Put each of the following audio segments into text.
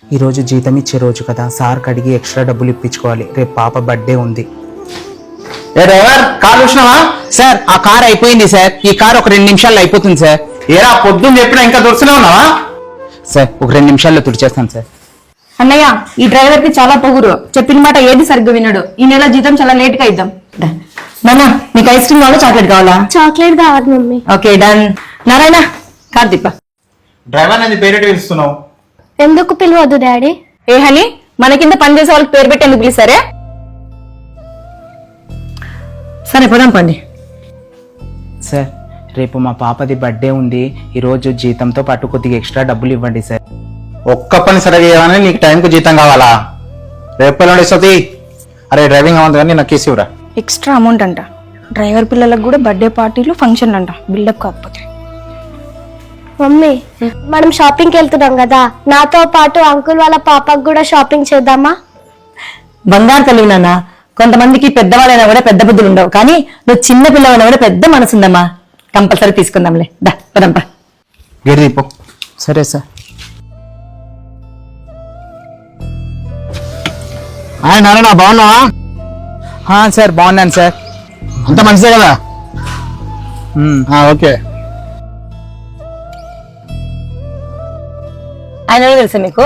ఈరోజు జీతం ఇచ్చే రోజు కదా, సార్కి అడిగి ఎక్స్ట్రా డబ్బులు ఇప్పించుకోవాలి. రేపు పాప బర్త్డే ఉంది. ఏ డ్రైవర్, కార్ చూసినావా? సార్ ఆ కార్ అయిపోయింది సార్. ఈ కార్ ఒక 2 నిమిషాల్లో అయిపోతుంది సార్. ఏరా పొద్దున్న చెప్పినా ఇంకా దొరుకుతూనే ఉన్నావా? సార్ ఒక 2 నిమిషాల్లో తుడిచేస్తాను సార్. అన్నయ్య, ఈ డ్రైవర్ కి చాలా పొగురు. చెప్పిన మాట ఏది సరిగ్గా వినడు. ఈ నెల జీతం చాలా లేట్ గా ఇద్దాం. నాన్న, నీకు ఐస్ క్రీమ్ కావాలా, చాక్లెట్ కావాలా? చాక్లెట్ కావాలి మమ్మీ. Okay done. నారాయణ, కార్దీప. డ్రైవర్ నన్ను పేరెట్ పిలుస్తున్నావు? ఎందుకు పిలవద్దు డాడీ? ఏ హని, మన కింద పనిచేసే వాళ్ళకి పేరు పెట్టి ఎందుకు పిలిచారే? సరే పోదాం పండి. సార్ రేపు మా పాపది బర్త్డే ఉంది. ఈరోజు జీతంతో పాటు కొద్దిగా ఎక్స్ట్రా డబ్బులు ఇవ్వండి సార్. ఒక్క పని సరిగా చేయమని నీకు టైంకు జీతం కావాలా? రేపు ఇస్తుంది. అరే డ్రైవింగ్ అవ్వదు కానీ నాకు కేసు ఇవ్వరా. ఎక్స్ట్రా అమౌంట్ అంట. డ్రైవర్ పిల్లలకు కూడా బర్త్డే పార్టీలు ఫంక్షన్ అంట. బిల్డప్ కాకపోతే. మమ్మీ, మనం షాపింగ్కి వెళ్తున్నాం కదా, నాతో పాటు అంకుల్ వాళ్ళ పాపకు కూడా షాపింగ్ చేద్దామా? బంగారు తల్లి నాన్న. కొంతమందికి పెద్దవాళ్ళైనా కూడా పెద్ద బుద్ధులు ఉండవు, కానీ నువ్వు చిన్న పిల్లవైనా కూడా పెద్ద మనసుందమ్మా. కంపల్సరీ తీసుకుందాంలే. దా పదంపా. గేట్ దీపో. సరే సార్. నారాయణ, బాగున్నావా? సార్ బాగున్నాను సార్. అంత మంచిదే కదా? ఓకే. ఆయన తెలుసా మీకు?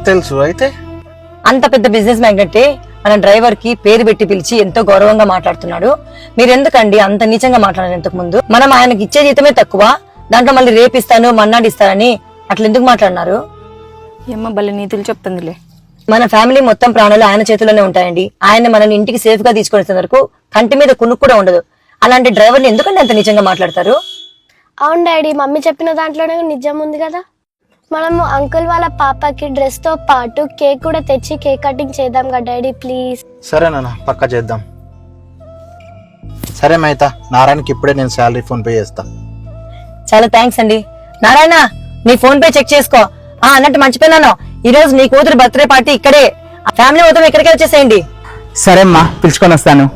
తెలుసు. అయితే అంత పెద్ద బిజినెస్ మ్యాగ్నెట్ మన డ్రైవర్ కి పేరు పెట్టి పిలిచి ఎంతో గౌరవంగా మాట్లాడుతున్నాడు. మీరెందుకండి అంత నీచంగా మాట్లాడారు? ఇంతకు ముందు మనం ఆయనకి ఇచ్చే జీతమే తక్కువ, దాంట్లో మళ్ళీ రేపిస్తాను మన్నాడిస్తానని అట్లా ఎందుకు మాట్లాడినారు? ఏమో భలే నీతులు చెప్తుందిలే. మన ఫ్యామిలీ మొత్తం ప్రాణాలు ఆయన చేతిలోనే ఉంటాయండి. ఆయన మనల్ని ఇంటికి సేఫ్ గా తీసుకొచ్చే వరకు కంటి మీద కునుకు కూడా ఉండదు. అలాంటి డ్రైవర్ని ఎందుకంటే అంత నిజంగా మాట్లాడతారు? అవును డాడీ, మమ్మీ చెప్పిన దాంట్లోనే నిజం ఉంది కదా. మనము అంకుల్ వాళ్ళ పాపకి డ్రెస్ తో పాటు కేక్ కూడా తెచ్చి కేక్ కటింగ్ చేద్దాం కదా డాడీ, ప్లీజ్. సరే నాన్న, పక్కా చేద్దాం. సరే మైతా, నారాయణకి ఇప్పుడే నేను శాలరీ ఫోన్ పే చేస్తా. చాలా థ్యాంక్స్ అండి. నారాయణ, నీ ఫోన్ పే చెక్ చేసుకో. అన్నట్టు మర్చిపోయినాను, ఈ రోజు నీ కూతురు బర్త్డే పార్టీ ఇక్కడే. ఫ్యామిలీ మొత్తం ఇక్కడికే వచ్చేసేయండి. సరే అమ్మా, పిలుచుకొని వస్తాను.